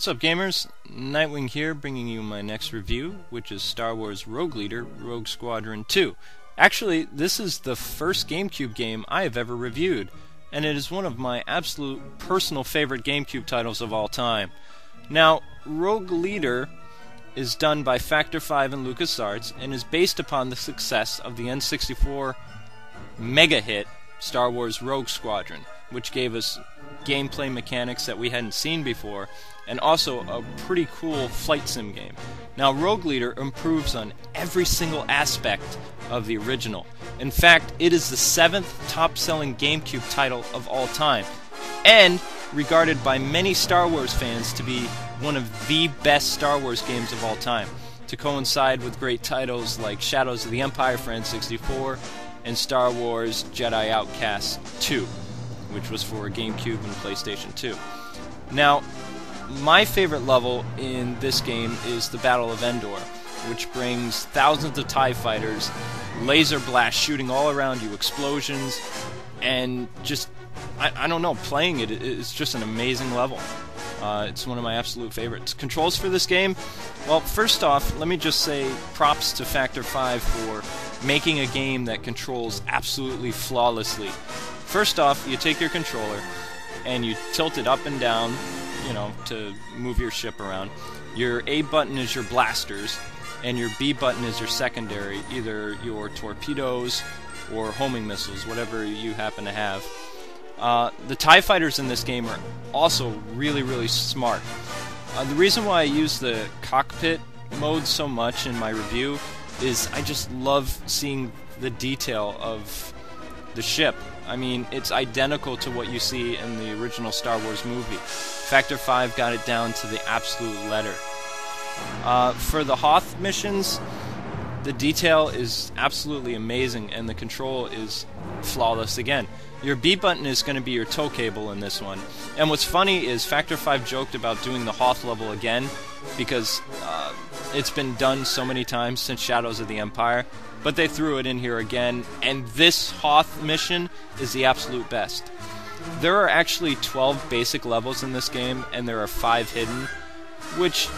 What's up, gamers? Nightwing here, bringing you my next review, which is Star Wars Rogue Leader, Rogue Squadron 2. Actually, this is the first Gamecube game I have ever reviewed, and it is one of my absolute personal favorite Gamecube titles of all time. Now, Rogue Leader is done by Factor 5 and LucasArts, and is based upon the success of the N64 mega hit Star Wars Rogue Squadron, which gave us gameplay mechanics that we hadn't seen before, and also a pretty cool flight sim game. Now, Rogue Leader improves on every single aspect of the original. In fact, it is the 7th top-selling GameCube title of all time, and regarded by many Star Wars fans to be one of the best Star Wars games of all time, to coincide with great titles like Shadows of the Empire for N64 and Star Wars Jedi Outcast 2, which was for GameCube and PlayStation 2. Now, my favorite level in this game is the Battle of Endor, which brings thousands of TIE fighters, laser blasts shooting all around you, explosions, and just, I don't know, playing it is just an amazing level. It's one of my absolute favorites. Controls for this game? Well, first off, let me just say props to Factor 5 for making a game that controls absolutely flawlessly. First off, you take your controller and you tilt it up and down, you know, to move your ship around. Your A button is your blasters, and your B button is your secondary, either your torpedoes or homing missiles, whatever you happen to have. The TIE fighters in this game are also really smart. The reason why I use the Cockpit Mode so much in my review is I just love seeing the detail of the ship. I mean, it's identical to what you see in the original Star Wars movie. Factor 5 got it down to the absolute letter. For the Hoth missions, the detail is absolutely amazing, and the control is flawless again. Your B button is going to be your tow cable in this one. And what's funny is Factor 5 joked about doing the Hoth level again, because it's been done so many times since Shadows of the Empire, but they threw it in here again, and this Hoth mission is the absolute best. There are actually 12 basic levels in this game, and there are 5 hidden, which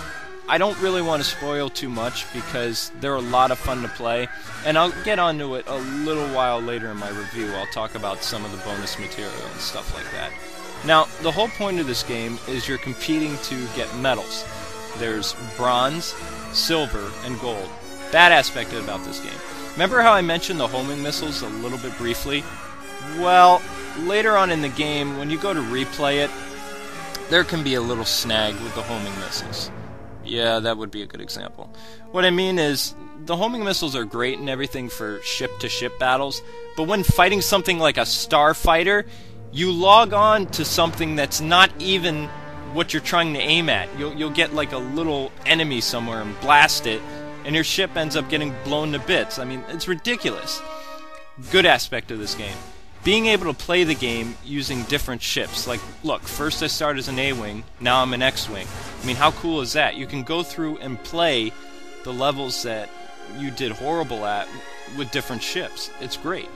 I don't really want to spoil too much because they're a lot of fun to play, and I'll get onto it a little while later in my review. I'll talk about some of the bonus material and stuff like that. Now, the whole point of this game is you're competing to get medals. There's bronze, silver, and gold. Bad aspect about this game. Remember how I mentioned the homing missiles a little bit briefly? Well, later on in the game, when you go to replay it, there can be a little snag with the homing missiles. Yeah, that would be a good example. What I mean is, the homing missiles are great and everything for ship-to-ship battles, but when fighting something like a starfighter, you log on to something that's not even what you're trying to aim at. You'll get like a little enemy somewhere and blast it, and your ship ends up getting blown to bits. I mean, it's ridiculous. Good aspect of this game. Being able to play the game using different ships. Like, look, first I start as an A-Wing, now I'm an X-Wing. I mean, how cool is that? You can go through and play the levels that you did horrible at with different ships. It's great.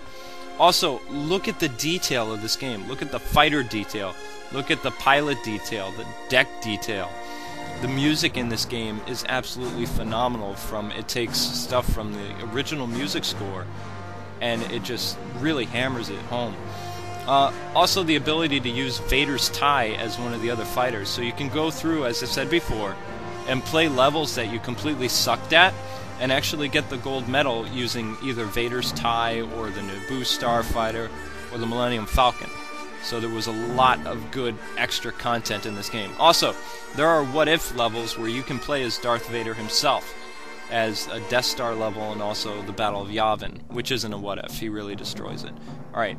Also, look at the detail of this game. Look at the fighter detail. Look at the pilot detail, the deck detail. The music in this game is absolutely phenomenal. It takes stuff from the original music score, and it just really hammers it home. Also, the ability to use Vader's tie as one of the other fighters, so you can go through, as I said before, and play levels that you completely sucked at, and actually get the gold medal using either Vader's tie, or the Naboo Starfighter, or the Millennium Falcon. So there was a lot of good extra content in this game. Also, there are what-if levels where you can play as Darth Vader himself, as a Death Star level, and also the Battle of Yavin, which isn't a what-if. He really destroys it. Alright,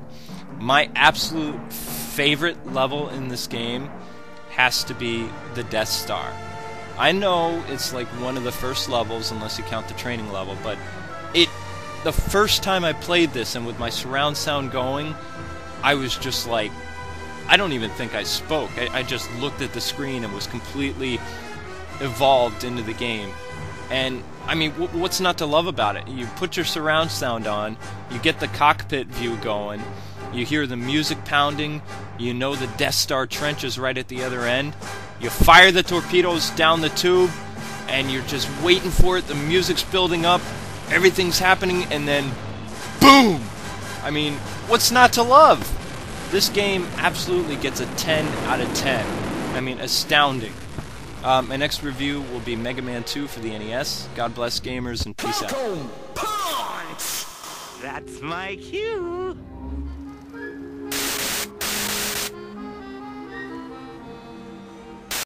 my absolute favorite level in this game has to be the Death Star. I know it's like one of the first levels, unless you count the training level, but the first time I played this, and with my surround sound going, I was just like, I don't even think I spoke. I just looked at the screen and was completely evolved into the game. And, I mean, what's not to love about it? You put your surround sound on, you get the cockpit view going, you hear the music pounding, you know the Death Star trench is right at the other end, You fire the torpedoes down the tube, and you're just waiting for it. The music's building up, everything's happening, and then boom! I mean, what's not to love? This game absolutely gets a 10 out of 10. I mean, astounding. My next review will be Mega Man 2 for the NES. God bless gamers, and peace out. Punch! That's my cue.